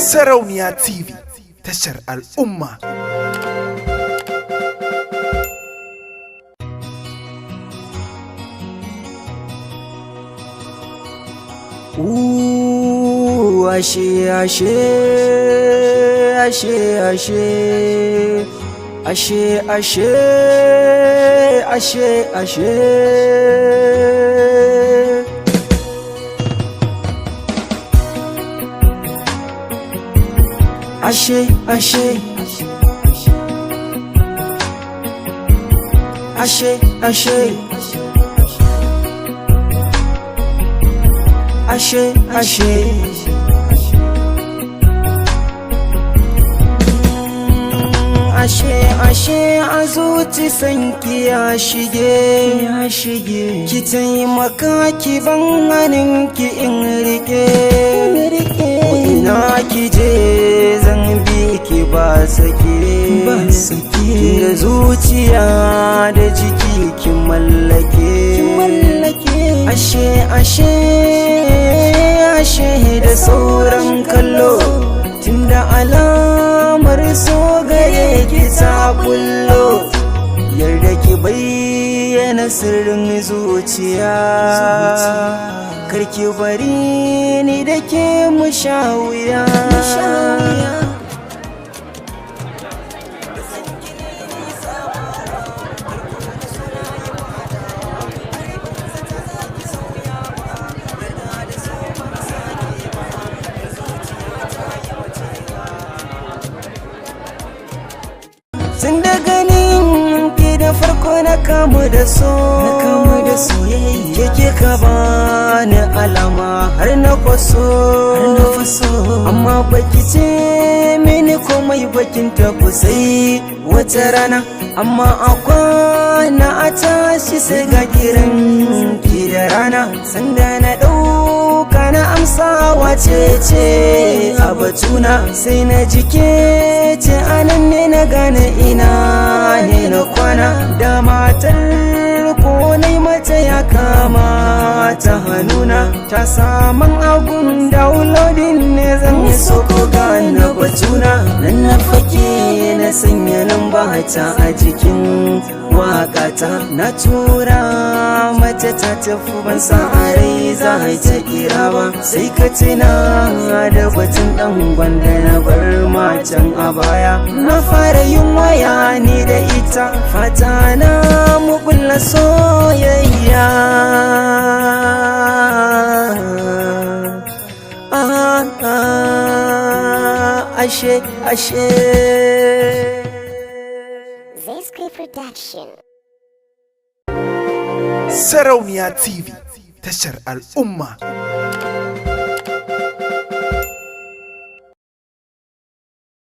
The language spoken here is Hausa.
Sarauniya TV, tashar al'umma. Ashe ashe ashe ashe ashe ashe ashe ashe ashe ashe ashe ashe ashe ashe a zuci sanki ya shige ki taimaka ki ban hannunki in rike ina ki je zan bi ki ba sake da zuciya da jiki ki mallake ashe da sauran kallo tunda alamar so gare ki ta bullo yarda ki bayyana sirrin zuciya karki bari ni da ke mu sha wuya tun da ganin ki da farko na kamu da soyayya ke ka bani alama har na faso amma baki ce mini komai bakin tafi sai wata rana amma a kwana a tashi sai ga kiran ki da rana sanda na ɗauka na amsa wace ce a batuna sai na jike ce anan ne na gane ina ne na kwana da matar ko nai mata ya kamata hannuna ta saman agun downloading ne zan yi so ko gane batuna nan na fake na sanya nan ba ta a jikin wakata na tura mata ta tafi ban sa a rai za ta kira ba sai ka tuna da batun dan gwanda na bar macen a baya na fara yin waya ni da ita fata na mu kulla soyayya ashe Zesky Production. Sarauniya TV, tashar al'umma.